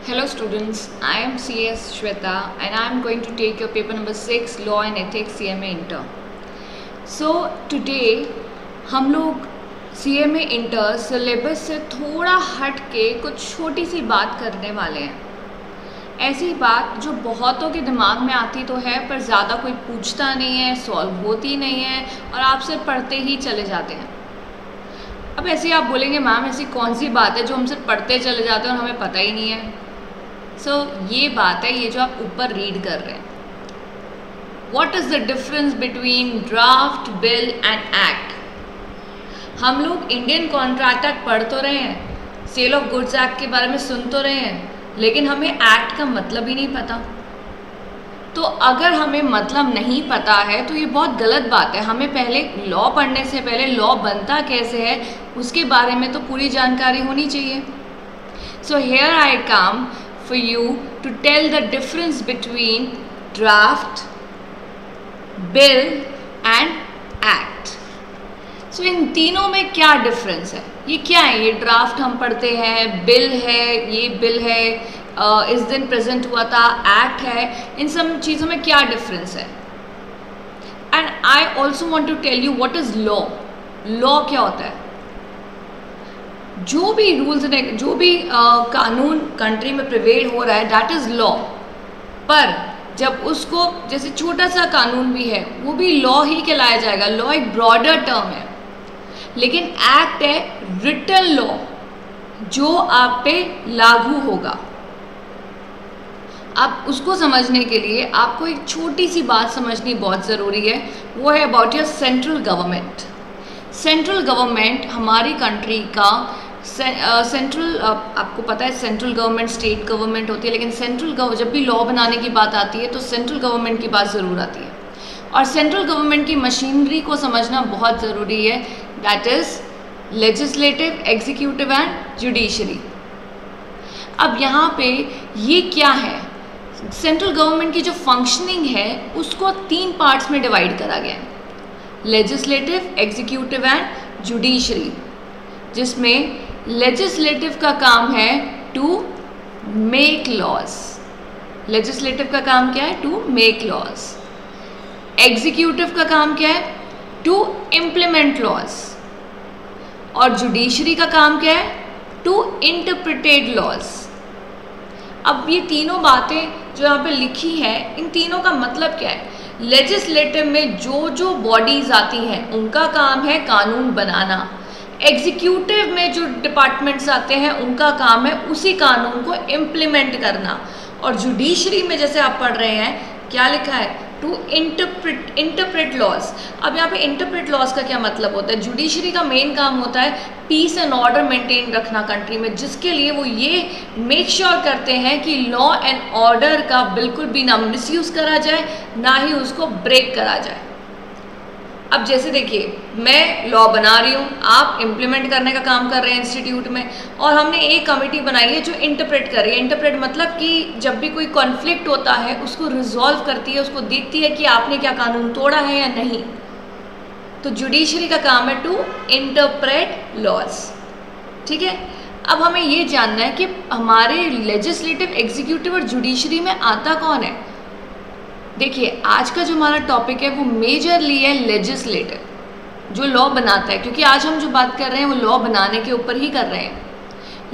Hello students, I am CS Shweta and I am going to take your paper number 6 Law and Ethics CMA Inter. So today हम लोग CMA Inter syllabus से थोड़ा हट के कुछ छोटी सी बात करने वाले हैं. ऐसी बात जो बहुतों के दिमाग में आती तो है पर ज़्यादा कोई पूछता नहीं है, सॉल्व होती नहीं है और आप सिर्फ पढ़ते ही चले जाते हैं. अब ऐसे आप बोलेंगे मैम ऐसी कौन सी बात है जो हम सिर्फ पढ़ते चले जाते हैं और हमें पता ही नहीं है. ये बात है, ये जो आप ऊपर रीड कर रहे हैं. What is the difference between draft, bill and act? हम लोग इंडियन कॉन्ट्रैक्ट एक्ट पढ़ तो रहे हैं, सेल ऑफ गुड्स एक्ट के बारे में सुन तो रहे हैं, लेकिन हमें एक्ट का मतलब ही नहीं पता. तो अगर हमें मतलब नहीं पता है तो ये बहुत गलत बात है. हमें पहले लॉ पढ़ने से पहले लॉ बनता कैसे है उसके बारे में तो पूरी जानकारी होनी चाहिए. So here I come for you to tell the difference between draft, bill and act. So इन तीनों में क्या डिफरेंस है? ये क्या है? ये ड्राफ्ट हम पढ़ते हैं, बिल है, ये बिल है, इस दिन प्रेजेंट हुआ था, एक्ट है. इन सब चीज़ों में क्या डिफरेंस है? And I also want to tell you what is law. Law क्या होता है? जो भी रूल्स जो भी कानून कंट्री में प्रिवेल हो रहा है दैट इज़ लॉ. पर जब उसको जैसे छोटा सा कानून भी है वो भी लॉ ही कहलाया जाएगा. लॉ एक ब्रॉडर टर्म है, लेकिन एक्ट है रिटन लॉ जो आप पे लागू होगा. आप उसको समझने के लिए आपको एक छोटी सी बात समझनी बहुत ज़रूरी है. वो है about your central government. Central government हमारी कंट्री का सेंट्रल आपको पता है सेंट्रल गवर्नमेंट स्टेट गवर्नमेंट होती है, लेकिन सेंट्रल जब भी लॉ बनाने की बात आती है तो सेंट्रल गवर्नमेंट की बात ज़रूर आती है. और सेंट्रल गवर्नमेंट की मशीनरी को समझना बहुत ज़रूरी है. That is legislative, executive and judiciary. अब यहाँ पे ये क्या है? सेंट्रल गवर्नमेंट की जो फंक्शनिंग है उसको 3 पार्ट्स में डिवाइड करा गया है. लेजिस्लेटिव, एग्जीक्यूटिव एंड जुडिशरी, जिसमें लेजिस्लेटिव का काम है टू मेक लॉज. लेजिस्लेटिव का काम क्या है? To make laws. एग्जीक्यूटिव का काम क्या है? To implement laws. और जुडिशरी का काम क्या है? To interpret laws. अब ये तीनों बातें जो यहाँ पे लिखी है, इन तीनों का मतलब क्या है? लेजिस्लेटिव में जो बॉडीज़ आती हैं उनका काम है कानून बनाना. एग्जीक्यूटिव में जो डिपार्टमेंट्स आते हैं उनका काम है उसी कानून को इम्प्लीमेंट करना. और जुडिशरी में जैसे आप पढ़ रहे हैं क्या लिखा है? To interpret laws. अब यहाँ पे इंटरप्रेट लॉज का क्या मतलब होता है? जुडिशरी का मेन काम होता है पीस एंड ऑर्डर मेंटेन रखना कंट्री में, जिसके लिए वो ये मेक श्योर करते हैं कि लॉ एंड ऑर्डर का बिल्कुल भी ना मिसयूज़ करा जाए ना ही उसको ब्रेक करा जाए. अब जैसे देखिए मैं लॉ बना रही हूँ, आप इम्प्लीमेंट करने का काम कर रहे हैं इंस्टीट्यूट में, और हमने एक कमेटी बनाई है जो इंटरप्रेट कर रही है. इंटरप्रेट मतलब कि जब भी कोई कॉन्फ्लिक्ट होता है उसको रिजॉल्व करती है, उसको देखती है कि आपने क्या कानून तोड़ा है या नहीं. तो जुडिशरी का काम है टू इंटरप्रेट लॉज. ठीक है. अब हमें ये जानना है कि हमारे लेजिस्लेटिव, एग्जीक्यूटिव और जुडिशरी में आता कौन है. देखिए आज का जो हमारा टॉपिक है वो मेजरली है लेजिस्लेटिव, जो लॉ बनाता है, क्योंकि आज हम जो बात कर रहे हैं वो लॉ बनाने के ऊपर ही कर रहे हैं.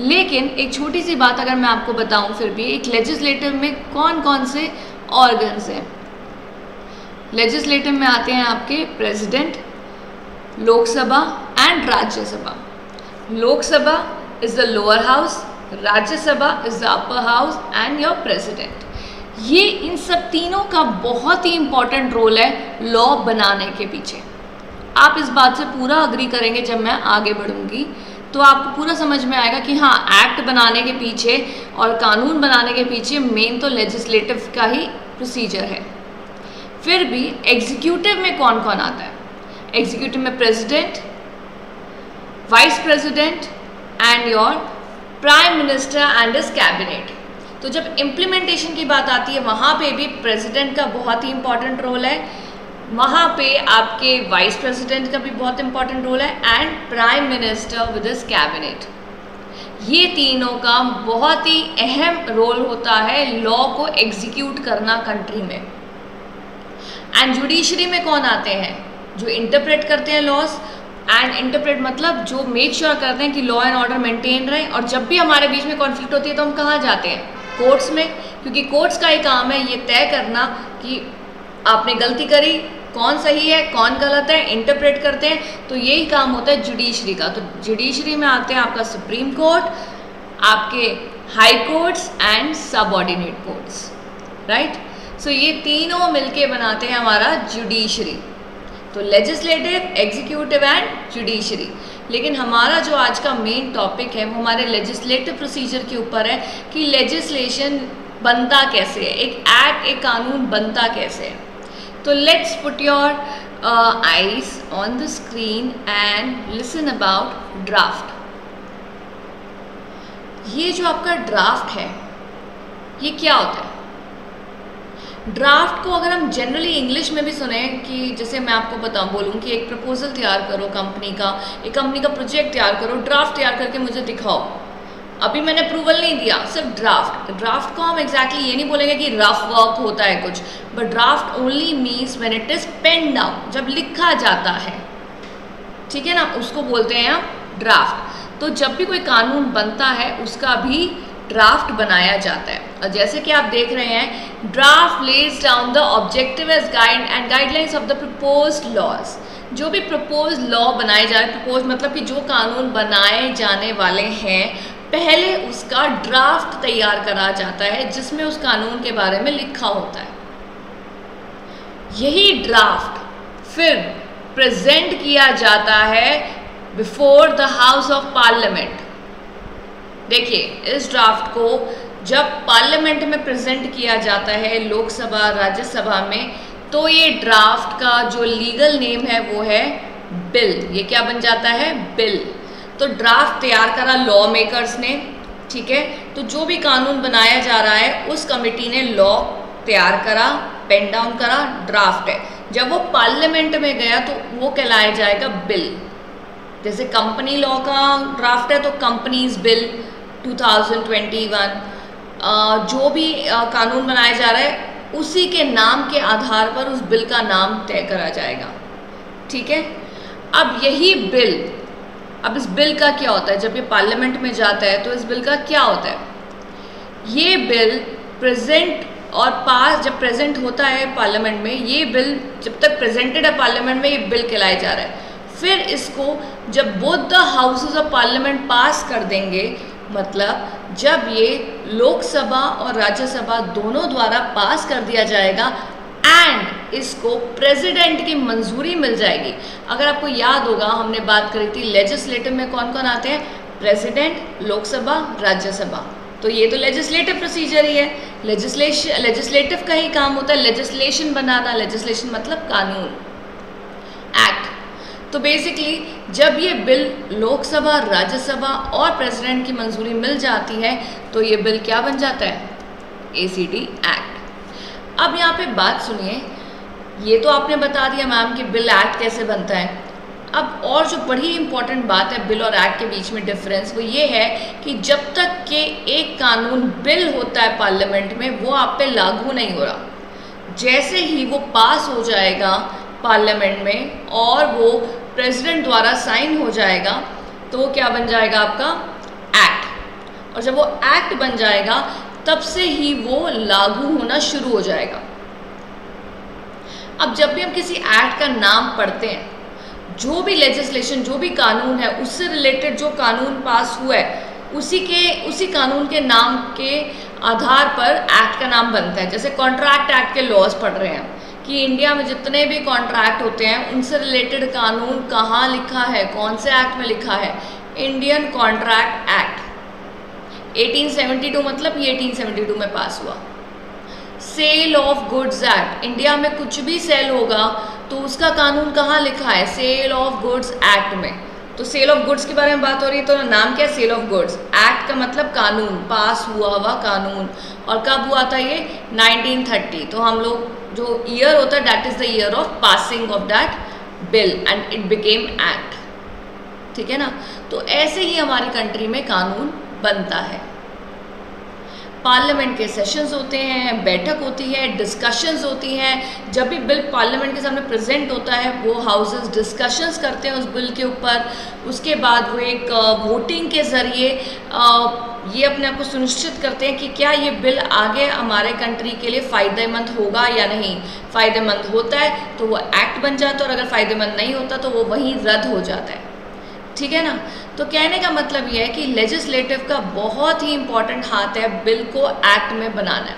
लेकिन एक छोटी सी बात अगर मैं आपको बताऊं फिर भी, एक लेजिस्लेटिव में कौन कौन से ऑर्गन्स हैं. लेजिस्लेटिव में आते हैं आपके president, Lok Sabha and Rajya Sabha. Lok Sabha is the lower house, Rajya Sabha is the upper house and your president. ये इन सब तीनों का बहुत ही इम्पॉर्टेंट रोल है लॉ बनाने के पीछे. आप इस बात से पूरा अग्री करेंगे जब मैं आगे बढ़ूंगी तो आपको पूरा समझ में आएगा कि हाँ, एक्ट बनाने के पीछे और कानून बनाने के पीछे मेन तो लेजिस्लेटिव का ही प्रोसीजर है. फिर भी एग्जीक्यूटिव में कौन कौन आता है? एग्जीक्यूटिव में president, vice president and your prime minister and his cabinet. तो जब इम्प्लीमेंटेशन की बात आती है वहाँ पे भी प्रेसिडेंट का बहुत ही इंपॉर्टेंट रोल है. वहाँ पे आपके वाइस प्रेसिडेंट का भी बहुत इंपॉर्टेंट रोल है and prime minister with his cabinet. ये तीनों का बहुत ही अहम रोल होता है लॉ को एग्जीक्यूट करना कंट्री में। एंड जुडिशरी में कौन आते हैं? जो इंटरप्रेट करते हैं लॉज, एंड इंटरप्रेट मतलब जो मेक श्योर करते हैं कि लॉ एंड ऑर्डर मेंटेन रहे। और जब भी हमारे बीच में कॉन्फ्लिक्ट होती है तो हम कहाँ जाते हैं? कोर्ट्स में, क्योंकि कोर्ट्स का ही काम है ये तय करना कि आपने गलती करी, कौन सही है कौन गलत है, इंटरप्रेट करते हैं। तो यही काम होता है जुडिशरी का। तो जुडिशरी में आते हैं आपका सुप्रीम कोर्ट, आपके high courts and subordinate courts, right. So ये तीनों मिलके बनाते हैं हमारा जुडिशरी। तो लेजिस्लेटिव, एग्जीक्यूटिव एंड जुडिशरी। लेकिन हमारा जो आज का मेन टॉपिक है वो हमारे लेजिस्लेटिव प्रोसीजर के ऊपर है कि लेजिस्लेशन बनता कैसे है, एक एक्ट, एक कानून बनता कैसे है। तो let's put your eyes on the screen and listen about draft. ये जो आपका ड्राफ्ट है ये क्या होता है? ड्राफ्ट को अगर हम जनरली इंग्लिश में भी सुने कि जैसे मैं आपको बोलूँ कि एक प्रपोजल तैयार करो कंपनी का, एक कंपनी का प्रोजेक्ट तैयार करो, ड्राफ्ट तैयार करके मुझे दिखाओ। अभी मैंने अप्रूवल नहीं दिया, सिर्फ ड्राफ्ट। ड्राफ्ट को हम एग्जैक्टली ये नहीं बोलेंगे कि रफ वर्क होता है कुछ, but draft only means when it is pen down, जब लिखा जाता है, ठीक है ना, उसको बोलते हैं हम ड्राफ्ट। तो जब भी कोई कानून बनता है उसका भी ड्राफ्ट बनाया जाता है। और जैसे कि आप देख रहे हैं, draft lays down the objective as guide and guidelines of the proposed laws. जो भी प्रपोज लॉ बनाए जा रहे, प्रपोज मतलब कि जो कानून बनाए जाने वाले हैं, पहले उसका ड्राफ्ट तैयार करा जाता है जिसमें उस कानून के बारे में लिखा होता है। यही ड्राफ्ट फिर प्रेजेंट किया जाता है before the house of parliament. देखिए, इस ड्राफ्ट को जब पार्लियामेंट में प्रेजेंट किया जाता है, लोकसभा राज्यसभा में, तो ये ड्राफ्ट का जो लीगल नेम है वो है बिल। ये क्या बन जाता है? बिल। तो ड्राफ्ट तैयार करा लॉ मेकर्स ने, ठीक है। तो जो भी कानून बनाया जा रहा है उस कमेटी ने लॉ तैयार करा, पेन डाउन करा, ड्राफ्ट है। जब वो पार्लियामेंट में गया तो वो कहलाया जाएगा बिल। जैसे कंपनी लॉ का ड्राफ्ट है तो कंपनीज बिल 2021, जो भी कानून बनाया जा रहा है उसी के नाम के आधार पर उस बिल का नाम तय करा जाएगा, ठीक है। अब यही बिल, अब इस बिल का क्या होता है? जब ये पार्लियामेंट में जाता है तो इस बिल का क्या होता है? ये बिल प्रेजेंट और पास जब प्रेजेंट होता है पार्लियामेंट में, ये बिल जब तक प्रेजेंटेड है पार्लियामेंट में, ये बिल कहलाया जा रहा है। फिर इसको जब both the houses of parliament पास कर देंगे, मतलब जब ये लोकसभा और राज्यसभा दोनों द्वारा पास कर दिया जाएगा एंड इसको प्रेसिडेंट की मंजूरी मिल जाएगी। अगर आपको याद होगा, हमने बात करी थी लेजिस्लेटिव में कौन कौन आते हैं? प्रेसिडेंट, लोकसभा, राज्यसभा। तो ये तो लेजिस्लेटिव प्रोसीजर ही है। लेजिस्लेटिव का ही काम होता है लेजिस्लेशन बनाना। लेजिस्लेशन मतलब कानून, एक्ट। तो बेसिकली जब ये बिल लोकसभा, राज्यसभा और प्रेसिडेंट की मंजूरी मिल जाती है तो ये बिल क्या बन जाता है? ACT act. अब यहाँ पे बात सुनिए, ये तो आपने बता दिया मैम कि बिल एक्ट कैसे बनता है। अब और जो बड़ी इंपॉर्टेंट बात है बिल और एक्ट के बीच में डिफरेंस, वो ये है कि जब तक कि एक कानून बिल होता है पार्लियामेंट में, वो आप पे लागू नहीं हो रहा। जैसे ही वो पास हो जाएगा पार्लियामेंट में और वो प्रेसिडेंट द्वारा साइन हो जाएगा तो वो क्या बन जाएगा? आपका एक्ट। और जब वो एक्ट बन जाएगा तब से ही वो लागू होना शुरू हो जाएगा। अब जब भी हम किसी एक्ट का नाम पढ़ते हैं, जो भी लेजिस्लेशन, जो भी कानून है, उससे रिलेटेड जो कानून पास हुआ है उसी कानून के नाम के आधार पर एक्ट का नाम बनता है। जैसे कॉन्ट्रैक्ट एक्ट के लॉज पढ़ रहे हैं कि इंडिया में जितने भी कॉन्ट्रैक्ट होते हैं उनसे रिलेटेड कानून कहाँ लिखा है, कौन से एक्ट में लिखा है? इंडियन कॉन्ट्रैक्ट एक्ट 1872, मतलब ये 1872 में पास हुआ। Sale of goods act, India में कुछ भी सेल होगा तो उसका कानून कहाँ लिखा है? सेल ऑफ गुड्स एक्ट में। तो सेल ऑफ गुड्स के बारे में बात हो रही है तो नाम क्या है? Cell of goods. एक्ट का मतलब कानून, पास हुआ हुआ कानून। और कब हुआ था ये? 1930। तो हम लोग जो ईयर होता है that is the year of passing of that bill and it became act, ठीक है ना। तो ऐसे ही हमारी कंट्री में कानून बनता है। पार्लियामेंट के सेशंस होते हैं, बैठक होती है, डिस्कशंस होती हैं। जब भी बिल पार्लियामेंट के सामने प्रेजेंट होता है वो हाउसेस डिस्कशंस करते हैं उस बिल के ऊपर। उसके बाद वो एक वोटिंग के ज़रिए ये अपने आप को सुनिश्चित करते हैं कि क्या ये बिल आगे हमारे कंट्री के लिए फ़ायदेमंद होगा या नहीं। फ़ायदेमंद होता है तो वो एक्ट बन जाता है और अगर फ़ायदेमंद नहीं होता तो वो वहीं रद्द हो जाता है। ठीक है ना। तो कहने का मतलब ये है कि लेजिस्लेटिव का बहुत ही इंपॉर्टेंट हाथ है बिल को एक्ट में बनाना।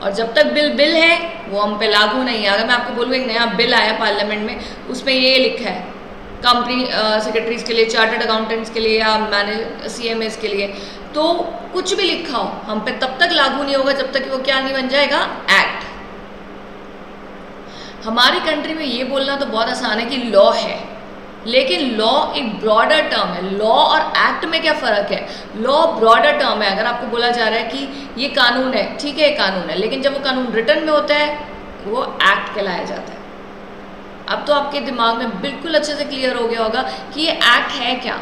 और जब तक बिल है वो हम पे लागू नहीं है। अगर मैं आपको बोलूँ एक नया बिल आया पार्लियामेंट में, उसमें ये लिखा है कंपनी सेक्रेटरीज के लिए, चार्टर्ड अकाउंटेंट्स के लिए या CMAs के लिए, तो कुछ भी लिखा हो हम पे तब तक लागू नहीं होगा जब तक कि वो क्या नहीं बन जाएगा, एक्ट। हमारी कंट्री में ये बोलना तो बहुत आसान है कि लॉ है, लेकिन लॉ एक ब्रॉडर टर्म है। लॉ और एक्ट में क्या फ़र्क है? लॉ ब्रॉडर टर्म है। अगर आपको बोला जा रहा है कि ये कानून है, ठीक है कानून है, लेकिन जब वो कानून रिटन में होता है वो एक्ट कहलाया जाता है। अब तो आपके दिमाग में बिल्कुल अच्छे से क्लियर हो गया होगा कि ये एक्ट है क्या।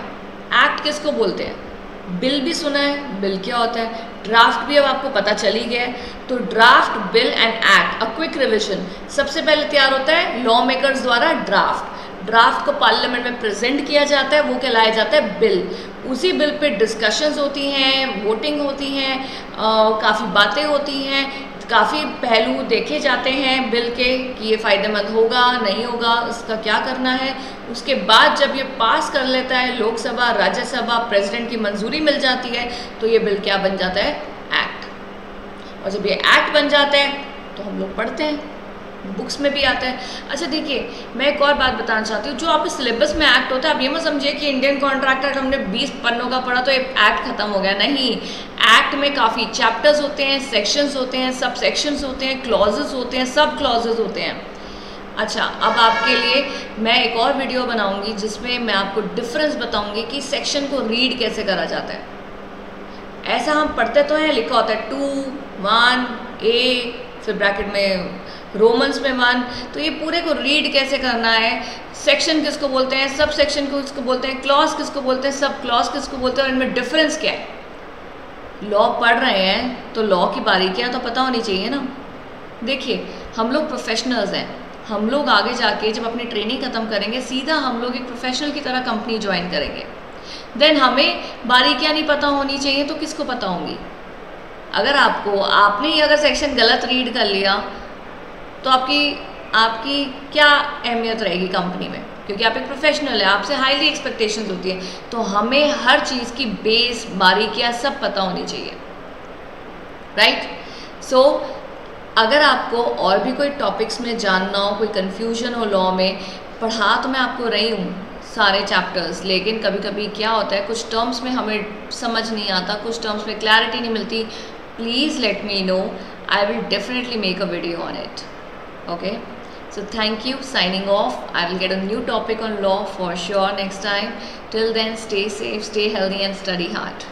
एक्ट किसको बोलते हैं? बिल भी सुना है, बिल क्या होता है, ड्राफ्ट भी अब आपको पता चल ही गया है। तो draft, bill and act, a quick revision. सबसे पहले तैयार होता है लॉ मेकर्स द्वारा ड्राफ्ट को पार्लियामेंट में प्रेजेंट किया जाता है, वो कहलाया जाता है बिल। उसी बिल पे डिस्कशंस होती हैं, वोटिंग होती हैं, काफ़ी बातें होती हैं, काफ़ी पहलू देखे जाते हैं बिल के कि ये फ़ायदेमंद होगा नहीं होगा, इसका क्या करना है। उसके बाद जब ये पास कर लेता है लोकसभा, राज्यसभा, प्रेसिडेंट की मंजूरी मिल जाती है तो ये बिल क्या बन जाता है, एक्ट। और जब ये एक्ट बन जाता है तो हम लोग पढ़ते हैं, बुक्स में भी आता है। अच्छा देखिए, मैं एक और बात बताना चाहती हूँ, जो आपके सिलेबस में एक्ट होता है, आप ये मत समझिए कि इंडियन कॉन्ट्रैक्ट एक्ट हमने 20 पन्नों का पढ़ा तो एक्ट खत्म हो गया, नहीं। एक्ट में काफ़ी चैप्टर्स होते हैं, सेक्शंस होते हैं, सब सेक्शंस होते हैं, क्लॉजेस होते हैं, सब क्लॉजेस होते हैं। अच्छा, अब आपके लिए मैं एक और वीडियो बनाऊंगी जिसमें मैं आपको डिफरेंस बताऊंगी कि सेक्शन को रीड कैसे करा जाता है। ऐसा हम पढ़ते तो हैं, लिखा होता है 2, 1, A, फिर ब्रैकेट में रोमन्स में 1, तो ये पूरे को रीड कैसे करना है, सेक्शन किसको बोलते हैं, सब सेक्शन को किसको बोलते हैं, क्लॉज किसको बोलते हैं, सब क्लॉज किसको बोलते हैं, और इनमें डिफरेंस क्या है। लॉ पढ़ रहे हैं तो लॉ की बारीकियाँ तो पता होनी चाहिए ना। देखिए, हम लोग प्रोफेशनल्स हैं, हम लोग आगे जाके जब अपनी ट्रेनिंग ख़त्म करेंगे सीधा हम लोग एक प्रोफेशनल की तरह कंपनी ज्वाइन करेंगे। देन हमें बारीकियाँ नहीं पता होनी चाहिए तो किसको पता होंगी। अगर आपने ही अगर सेक्शन गलत रीड कर लिया तो आपकी क्या अहमियत रहेगी कंपनी में, क्योंकि आप एक प्रोफेशनल है, आपसे हाईली एक्सपेक्टेशंस होती है। तो हमें हर चीज़ की बेस, बारीकियाँ सब पता होनी चाहिए, राइट। सो अगर आपको और भी कोई टॉपिक्स में जानना हो, कोई कन्फ्यूजन हो लॉ में, पढ़ा तो मैं आपको रही हूँ सारे चैप्टर्स, लेकिन कभी कभी क्या होता है कुछ टर्म्स में हमें समझ नहीं आता, कुछ टर्म्स में क्लैरिटी नहीं मिलती। Please let me know, I will definitely make a video on it. Okay, so thank you, signing off. I will get a new topic on law for sure next time. Till then, stay safe, stay healthy and study hard.